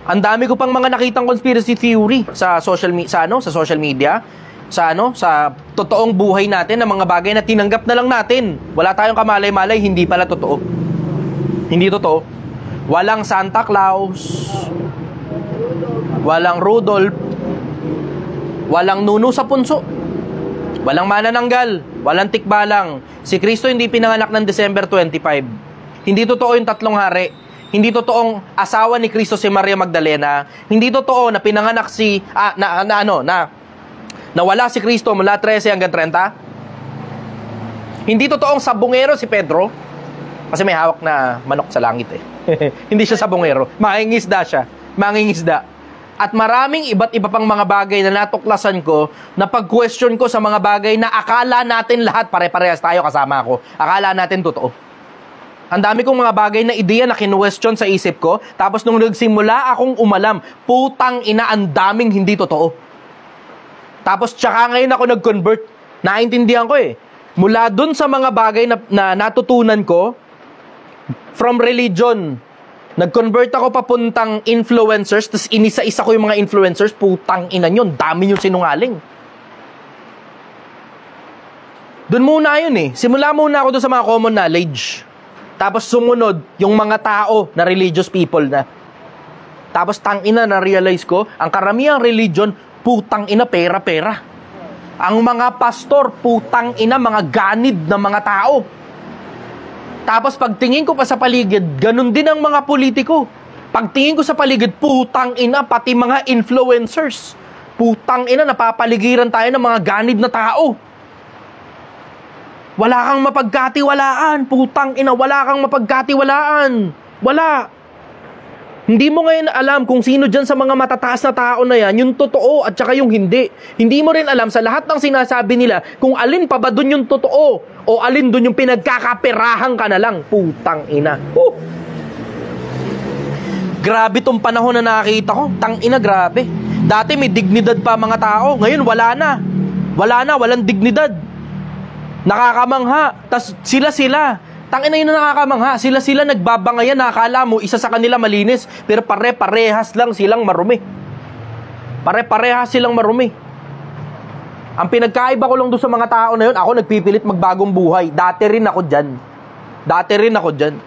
Ang dami ko pang mga nakitang conspiracy theory sa social media. Sa totoong buhay natin na mga bagay na tinanggap na lang natin. Wala tayong kamalay-malay, hindi pala totoo. Hindi totoo. Walang Santa Claus, walang Rudolph, walang nuno sa punso, walang manananggal, walang tikbalang. Si Kristo hindi pinanganak ng December 25. Hindi totoo yung 3 hari. Hindi totoong asawa ni Kristo si Maria Magdalena. Hindi totoo na pinanganak nawala si Kristo mula 13 hanggang 30. Hindi totoong sabungero si Pedro. Kasi may hawak na manok sa langit eh. Hindi siya sabungero. Mangingisda siya. Mangingisda. At maraming iba't iba pang mga bagay na natuklasan ko na pag-question ko sa mga bagay na akala natin lahat, pare-parehas tayo kasama ako. Akala natin totoo. Ang dami kong mga bagay na ideya na kinwestiyon sa isip ko. Tapos nung nagsimula akong umalam, putang ina, ang daming hindi totoo. Tapos tsaka ngayon ako nag-convert. Naintindihan ko eh. Mula dun sa mga bagay na natutunan ko, from religion, nag-convert ako papuntang influencers, tapos inisa-isa ko yung mga influencers, putang ina yun, dami yung sinungaling. Dun muna yun eh. Simula muna ako dun sa mga common knowledge. Tapos sumunod, yung mga tao na religious people na. Tapos tangina na-realize ko, ang karamihang religion, putang ina, pera-pera. Ang mga pastor, putang ina, mga ganid na mga tao. Tapos pagtingin ko pa sa paligid, ganun din ang mga politiko. Pagtingin ko sa paligid, putang ina, pati mga influencers. Putang ina, napapaligiran tayo ng mga ganid na tao. Wala kang mapagkatiwalaan, putang ina, wala kang mapagkatiwalaan. Wala. Hindi mo ngayon alam kung sino dyan sa mga matataas na tao na yan, yung totoo at saka yung hindi. Hindi mo rin alam sa lahat ng sinasabi nila kung alin pa ba dun yung totoo o alin dun yung pinagkakaperahan ka na lang. Putang ina. Grabe tong panahon na nakakita ko. Tangina, grabe. Dati may dignidad pa mga tao. Ngayon, wala na. Wala na, walang dignidad. Nakakamangha. Tas sila. Tangina yun na nakakamangha. Sila nagbabangayan. Nakakala mo, isa sa kanila malinis. Pero pare-parehas lang silang marumi. Pare-parehas silang marumi. Ang pinagkaiba ko lang doon sa mga tao na yun, ako nagpipilit magbagong buhay. Dati rin ako dyan.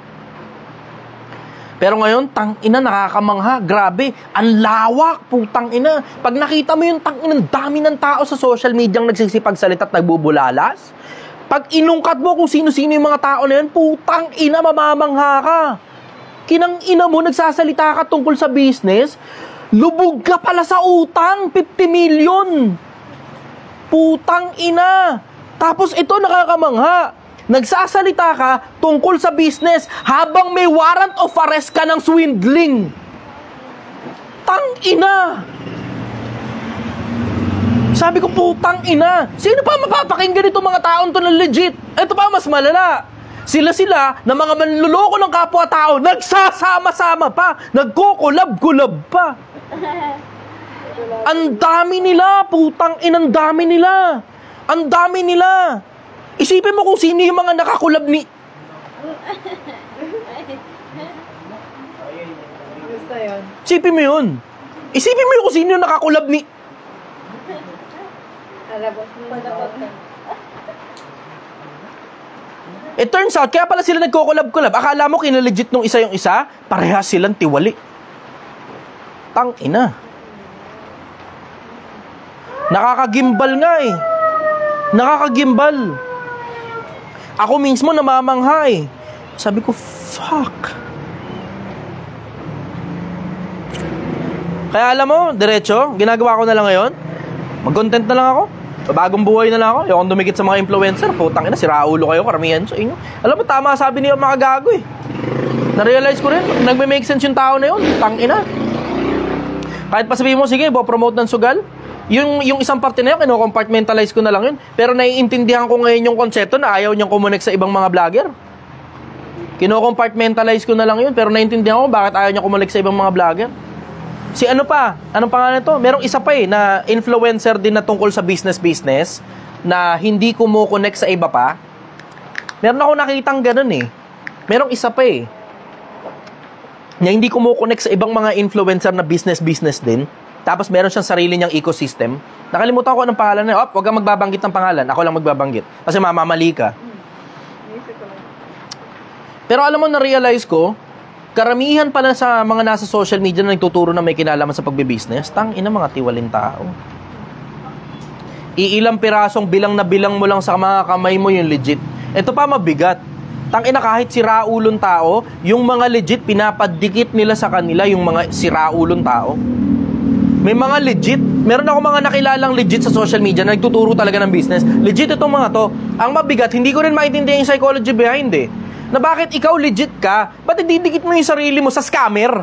Pero ngayon, tangina, nakakakamangha. Grabe, ang lawak, putang ina. Pag nakita mo yung tangina, dami ng tao sa social media ang nagsisipagsalita at nagbubulalas. Pag inungkat mo kung sino-sino yung mga tao na yun, putang ina, mamamangha ka. Kinang ina mo, nagsasalita ka tungkol sa business, lubog ka pala sa utang, 50 million. Putang ina. Tapos ito, nakakamangha. Nagsasalita ka tungkol sa business habang may warrant of arrest ka ng swindling. Tang-ina! Sabi ko, putang ina. Sino pa mapapakinggan itong mga taon to na legit? Ito pa mas malala. Sila na mga manluloko ng kapwa-tao, nagsasama-sama pa, nagkukulab-kulab pa. Ang dami nila, putang ina, ang dami nila. Ang dami nila. Isipin mo kung sino yung mga nakakulab ni... Gusto yun. Isipin mo yun. Isipin mo yun kung sino yung nakakulab ni... It turns out, kaya pala sila nagkukulab-kulab. Akala mo kinalegit nung isa yung isa, parehas silang tiwali. Tang-ina. Nakakagimbal nga eh. Nakakagimbal. Ako mismo namamangha eh. Sabi ko, fuck. Kaya alam mo, diretso, ginagawa ko na lang ngayon. Mag-content na lang ako. Bagong buhay na lang ako. Yung dumikit sa mga influencer. Putang ina, siraulo kayo, karamihan sa inyo. Alam mo, tama sabi niyo mga gago eh. Na-realize ko rin, nagme-make sense yung tao na yun. Tang ina. Kahit pa sabihin mo, sige, promote ng sugal. Yung isang parte na yun, kino-compartmentalize ko na lang yun. Pero naiintindihan ko ngayon yung konsepto na ayaw niyang kumonek sa ibang mga vlogger. Kino-compartmentalize ko na lang yun. Pero naiintindihan ko bakit ayaw niya kumonek sa ibang mga vlogger. Si ano pa? Anong pangalan ito? Merong isa pa eh, na influencer din na tungkol sa business na hindi kumukonek sa iba pa. Meron ako nakitang ganun eh. Merong isa pa eh, na hindi kumukonek sa ibang mga influencer na business din. Tapos meron siyang sarili niyang ecosystem. Nakalimutan ko anong pangalan na. Huwag kang magbabanggit ng pangalan. Ako lang magbabanggit. Kasi mamamali ka. Pero alam mo, na-realize ko, karamihan pala sa mga nasa social media na nagtuturo na may kinalaman sa pagbe-business, tangina mga tiwaling tao. Iilang pirasong bilang na bilang mo lang sa mga kamay mo yung legit. Ito pa mabigat. Tangina kahit siraulong tao, yung mga legit pinapadikit nila sa kanila yung mga siraulong tao. May mga legit. Meron ako mga nakilalang legit sa social media na nagtuturo talaga ng business. Legit itong mga to. Ang mabigat, hindi ko rin maintindihan yung psychology behind eh. Na bakit ikaw legit ka, ba't ididikit mo yung sarili mo sa scammer?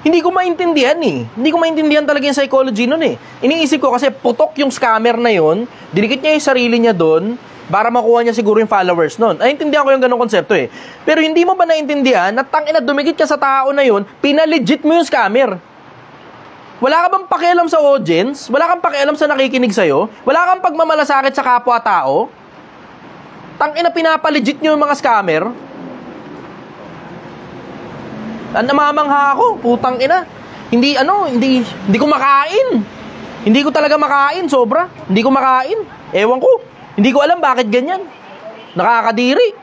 Hindi ko maintindihan eh. Hindi ko maintindihan talaga yung psychology nun eh. Iniisip ko kasi putok yung scammer na yun, dinikit niya yung sarili niya doon, para makuha niya siguro yung followers nun. Naintindihan ko yung ganong konsepto eh. Pero hindi mo ba naintindihan na tangina dumikit ka sa tao na yun, pinalegit mo yung scammer? Wala ka bang pakialam sa audience? Wala kang pakialam sa nakikinig sa'yo? Wala kang pagmamalasakit sa kapwa-tao? Tangina, pinapalegit nyo yung mga scammer? Namamangha ako, putang ina. Hindi ko makain. Hindi ko talaga makain, sobra. Hindi ko makain. Ewan ko. Hindi ko alam bakit ganyan. Nakakadiri.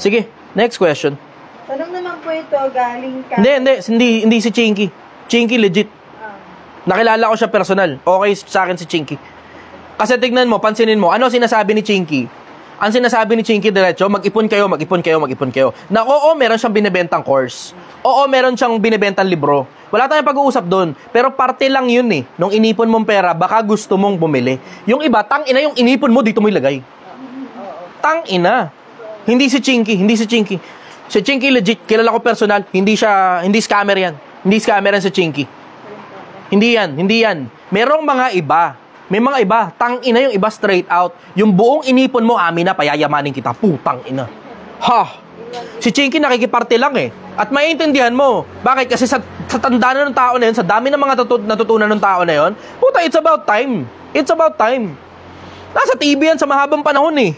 Sige, next question. Tanong naman po ito, galing ka... Hindi si Chinky. Chinky legit. Nakilala ko siya personal. Okay sa akin si Chinky. Kasi tignan mo, pansinin mo, ano sinasabi ni Chinky? Ang sinasabi ni Chinky diretso, mag-ipon kayo. Na oo, meron siyang binibentang course. Oo, meron siyang binibentang libro. Wala tayong pag-uusap doon. Pero parte lang yun eh. Nung inipon mong pera, baka gusto mong bumili. Yung iba, tang-ina yung inipon mo, dito mo ilagay. Tang-ina. Hindi si Chinky. Si Chinky legit, kilala ko personal, hindi scammer yan. Hindi scammer yan si Chinky. Hindi yan. Merong mga iba. May mga iba, tang-ina yung iba straight out. Yung buong inipon mo, amin na, payayamanin kita. Putang ina. Ha! Si Chinky nakikiparte lang eh. At maiintindihan mo. Bakit? Kasi sa tanda na ng tao na yun, sa dami ng mga natutunan ng tao na yun, puta, it's about time. It's about time. Nasa TV yan sa mahabang panahon eh.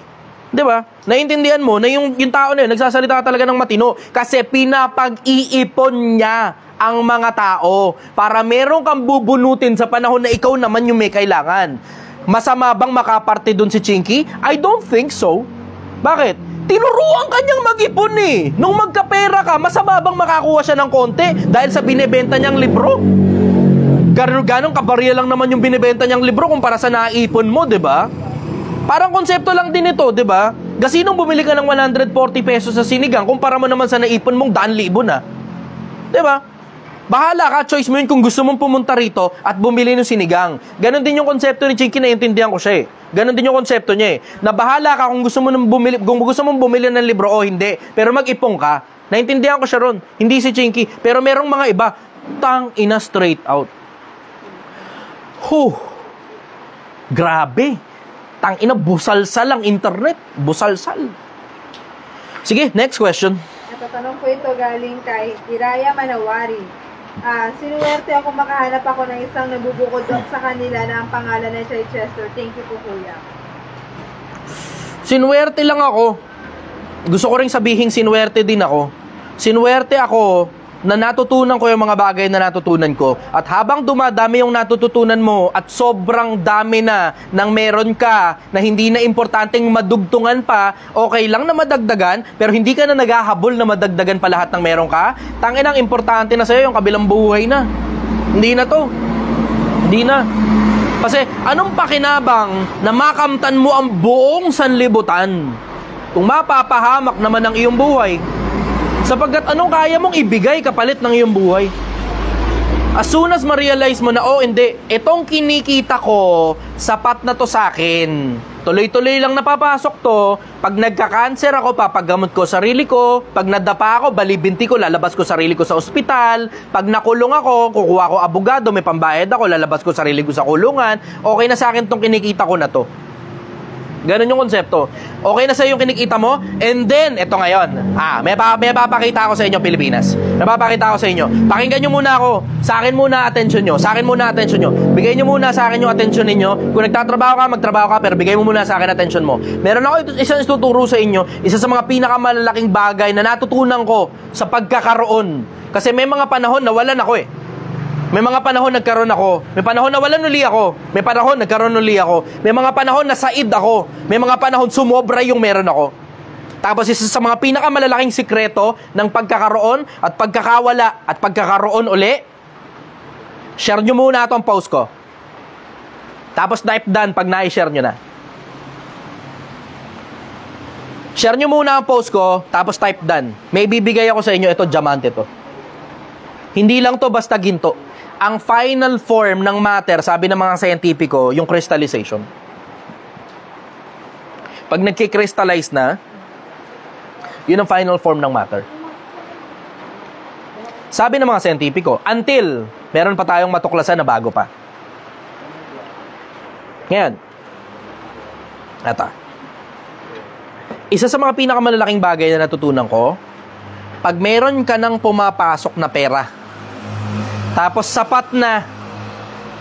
Di ba? Naiintindihan mo na yung tao na yun, nagsasalita talaga ng matino. Kasi pinapag-iipon niya ang mga tao para meron kang bubunutin sa panahon na ikaw naman yung may kailangan. Masama bang makaparte dun si Chinky? I don't think so. Bakit? Tinuruan kanyang mag-ipon eh. Nung magkapera ka, masama bang makakuha siya ng konti dahil sa binibenta niyang libro? Ganong kabarya lang naman yung binibenta niyang libro kumpara sa naipon mo, di ba? Parang konsepto lang din ito, di ba? Gasinong bumili ka ng 140 pesos sa sinigang kumpara mo naman sa naipon mong 100,000 na. Di ba? Bahala ka, choice mo yun kung gusto mong pumunta rito at bumili ng sinigang. Ganon din yung konsepto ni Chinky, naiintindihan ko siya eh. Ganon din yung konsepto niya eh. Na bahala ka kung gusto mong bumili ng libro o hindi. Pero mag-ipong ka. Naiintindihan ko siya ron. Hindi si Chinky. Pero merong mga iba, tang ina straight out. Grabe. Tangina, busalsal ang internet. Busalsal. Sige, next question. Natatanong ko ito galing kay Iraya Manawari. Sinuwerte ako makahanap ako ng isang nabubukod sa kanila na ang pangalan na siya Chester. Thank you po, kuya. Sinuwerte lang ako. Gusto ko ring sabihin sinuwerte din ako. Sinuwerte ako na natutunan ko yung mga bagay na natutunan ko. At habang dumadami yung natututunan mo at sobrang dami na nang meron ka na hindi na importanteng madugtungan pa, okay lang na madagdagan, pero hindi ka na naghahabol na madagdagan pa lahat ng meron ka. Tanginang importante na sa'yo yung kabilang buhay na. Hindi na to. Hindi na. Kasi anong pakinabang na makamtan mo ang buong sanlibutan kung mapapahamak naman ang iyong buhay? Sapagkat anong kaya mong ibigay kapalit ng iyong buhay? As soon as ma-realize mo na, hindi, itong kinikita ko, sapat na to sa akin. Tuloy-tuloy lang napapasok to. Pag nagka-cancer ako, papagamot ko sarili ko. Pag nadapa ako, balibinti ko, lalabas ko sarili ko sa ospital. Pag nakulong ako, kukuha ko abogado, may pambayad ako, lalabas ko sarili ko sa kulungan. Okay na sa akin tong kinikita ko na to. Ganon yung konsepto. Okay na sa yung kinikita mo, and then, eto ngayon. May papakita ako sa inyo, Pilipinas. May papakita ako sa inyo. Pakinggan nyo muna ako. Sa akin muna attention nyo. Sa akin muna attention nyo. Bigay nyo muna sa akin yung attention ninyo. Kung nagtatrabaho ka, magtrabaho ka, pero bigay mo muna sa akin attention mo. Meron ako isang ituturo sa inyo, isa sa mga pinakamalalaking bagay na natutunan ko sa pagkakaroon. Kasi may mga panahon na walan ako eh. May mga panahon nagkaroon ako. May panahon na walan uli ako. May panahon nagkaroon uli ako. May mga panahon na said ako. May mga panahon sumobra yung meron ako. Tapos isa sa mga pinakamalalaking sikreto ng pagkakaroon at pagkakawala at pagkakaroon uli, share nyo muna itong post ko. Tapos type done pag na-share nyo na. Share nyo muna ang post ko, tapos type done. May bibigay ako sa inyo, ito, diamante to. Hindi lang to basta ginto. Ang final form ng matter, sabi ng mga scientifico, yung crystallization. Pag nagki-crystallize na, yun ang final form ng matter. Sabi ng mga scientifico, until meron pa tayong matuklasan na bago pa. Ngayon, ito. Isa sa mga pinakamalalaking bagay na natutunan ko, pag meron ka ng pumapasok na pera, tapos sapat na,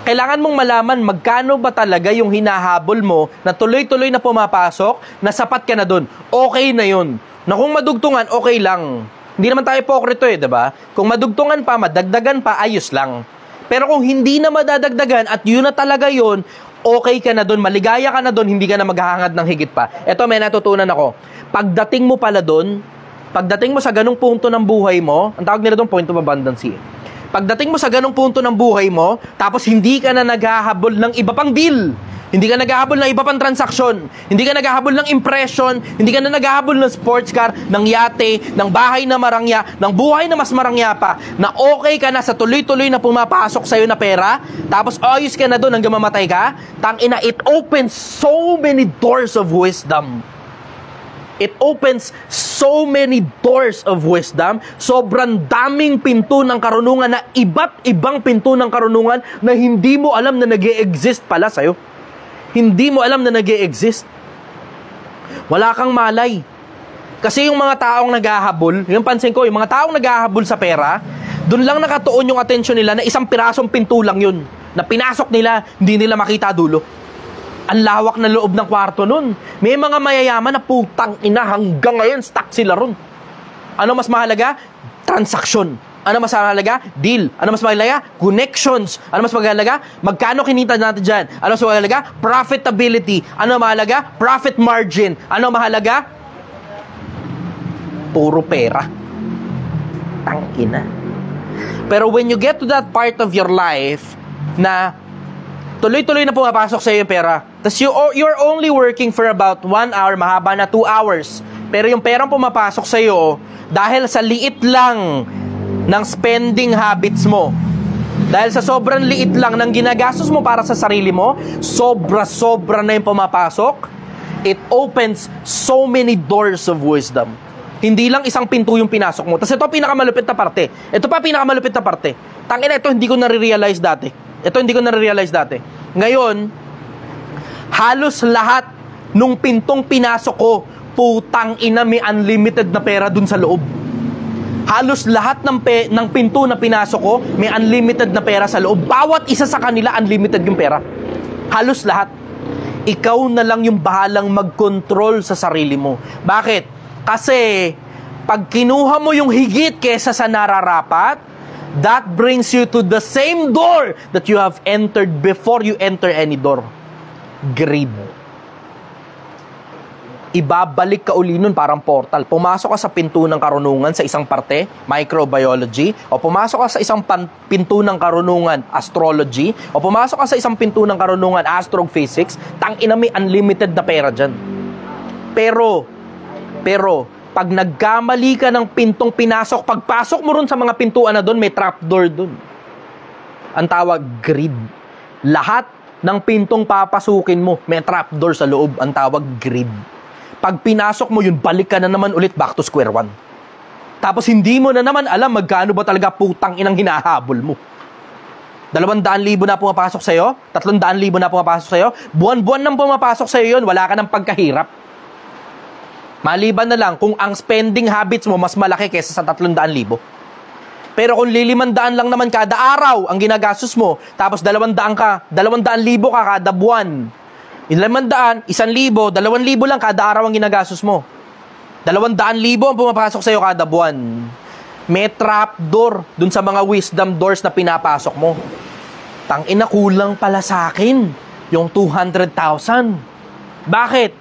kailangan mong malaman magkano ba talaga yung hinahabol mo na tuloy-tuloy na pumapasok, na sapat ka na dun. Okay na yun. Na kung madugtungan, okay lang. Hindi naman tayo pokrito eh, diba? Kung madugtungan pa, madagdagan pa, ayos lang. Pero kung hindi na madadagdagan at yun na talaga yun, okay ka na dun, maligaya ka na dun, hindi ka na maghahangad ng higit pa. Eto, may natutunan ako. Pagdating mo pala dun, pagdating mo sa ganung punto ng buhay mo, ang tawag nila doon, point of abundance. Pagdating mo sa ganung punto ng buhay mo, tapos hindi ka na naghahabol ng iba pang deal, hindi ka naghahabol ng iba pang transaksyon, hindi ka naghahabol ng impression, hindi ka na naghahabol ng sports car, ng yate, ng bahay na marangya, ng buhay na mas marangya pa, na okay ka na sa tuloy-tuloy na pumapasok sa'yo na pera, tapos ayos ka na doon hanggang mamatay ka, tangina, it opens so many doors of wisdom. It opens so many doors of wisdom. Sobrang daming pinto ng karunungan na iba't ibang pinto ng karunungan na hindi mo alam na nag-e-exist pala sa'yo. Hindi mo alam na nag-e-exist. Wala kang malay. Kasi yung mga taong naghahabol, yung pansin ko, yung mga taong naghahabol sa pera, doon lang nakatuon yung atensyon nila na isang pirasong pinto lang yun. Na pinasok nila, hindi nila makita dulo. Ang lawak na loob ng kwarto nun. May mga mayayaman na putang ina hanggang ngayon stuck sila ron. Ano mas mahalaga? Transaksyon. Ano mas mahalaga? Deal. Ano mas mahalaga? Connections. Ano mas mahalaga? Magkano kinita natin dyan? Ano mas mahalaga? Profitability. Ano mahalaga? Profit margin. Ano mahalaga? Puro pera. Tangina. Pero when you get to that part of your life na tuloy-tuloy na pumapasok sa iyo yung pera, tapos you're only working for about 1 hour, mahaba na 2 hours, pero yung perang pumapasok sa iyo, dahil sa liit lang ng spending habits mo, dahil sa sobrang liit lang ng ginagastos mo para sa sarili mo, sobra-sobra na yung pumapasok, it opens so many doors of wisdom. Hindi lang isang pinto yung pinasok mo. Tapos ito pinakamalupit na parte. Ito pa pinakamalupit na parte. Tangina, ito hindi ko nare-realize dati. Ngayon, halos lahat nung pintong pinasok ko, putang ina, may unlimited na pera dun sa loob. Halos lahat ng pinto na pinasok ko, may unlimited na pera sa loob. Bawat isa sa kanila, unlimited yung pera. Halos lahat. Ikaw na lang yung bahalang mag-control sa sarili mo. Bakit? Kasi, pag kinuha mo yung higit kesa sa nararapat, that brings you to the same door that you have entered before you enter any door. Greed. Ibabalik ka uli nun parang portal. Pumasok ka sa pinto ng karunungan sa isang parte, microbiology, o pumasok ka sa isang pinto ng karunungan, astrology, o pumasok ka sa isang pinto ng karunungan, astrophysics, tangina may unlimited na pera dyan. Pero, pag nagkamali ka ng pintong pinasok, pagpasok mo rin sa mga pintuan na doon, may trapdoor doon. Ang tawag, greed. Lahat ng pintong papasukin mo, may trapdoor sa loob. Ang tawag, greed. Pag pinasok mo yun, balik ka na naman ulit back to square one. Tapos hindi mo na naman alam magkano ba talaga putang inang hinahabol mo. 200,000 na pumapasok sa'yo, 300,000 na pumapasok sa'yo, buwan-buwan nang pumapasok sa'yo yun, wala ka ng pagkahirap. Maliban na lang kung ang spending habits mo mas malaki kaysa sa 300,000. Pero kung 500 lang naman kada araw ang ginagastos mo, tapos 200,000 ka kada buwan. 500, 1,000, 2,000 lang kada araw ang ginagastos mo. 200,000 ang pumapasok sa'yo kada buwan. May trapdoor dun sa mga wisdom doors na pinapasok mo. Tangina, kulang pala sa akin yung 200,000. Bakit?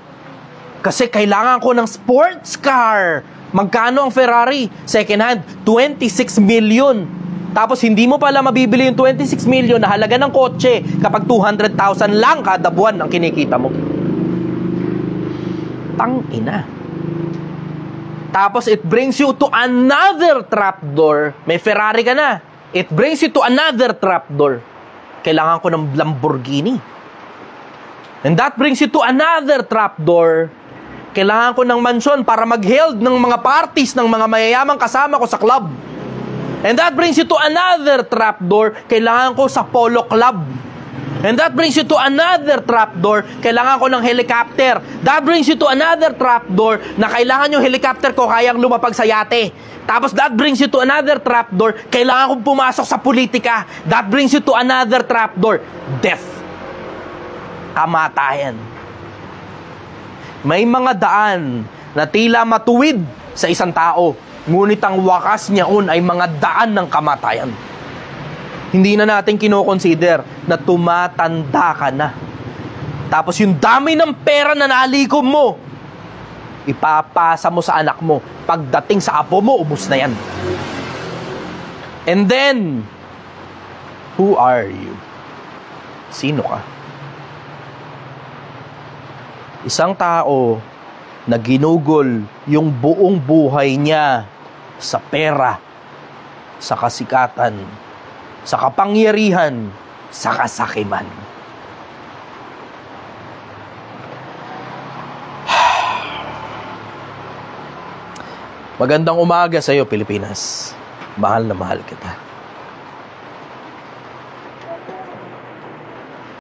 Kasi kailangan ko ng sports car. Magkano ang Ferrari? Second hand, 26 million. Tapos hindi mo pala mabibili yung 26 million na halaga ng kotse kapag 200,000 lang kada buwan ang kinikita mo. Tangina. Tapos it brings you to another trapdoor. May Ferrari ka na. It brings you to another trapdoor. Kailangan ko ng Lamborghini. And that brings you to another trapdoor. Kailangan ko ng mansyon para mag-held ng mga parties ng mga mayayamang kasama ko sa club. And that brings you to another trapdoor. Kailangan ko sa polo club. And that brings you to another trapdoor. Kailangan ko ng helicopter. That brings you to another trapdoor na kailangan yung helicopter ko kayang lumapag sa yate. Tapos that brings you to another trapdoor. Kailangan kong pumasok sa politika. That brings you to another trapdoor. Death. Kamatayan. May mga daan na tila matuwid sa isang tao, ngunit ang wakas niyaon ay mga daan ng kamatayan. Hindi na natin kinoconsider na tumatanda ka na. Tapos yung dami ng pera na nalikom mo, ipapasa mo sa anak mo. Pagdating sa apo mo, ubos na yan. And then, who are you? Sino ka? Isang tao na ginugol yung buong buhay niya sa pera, sa kasikatan, sa kapangyarihan, sa kasakiman. Magandang umaga sa iyo, Pilipinas. Mahal na mahal kita.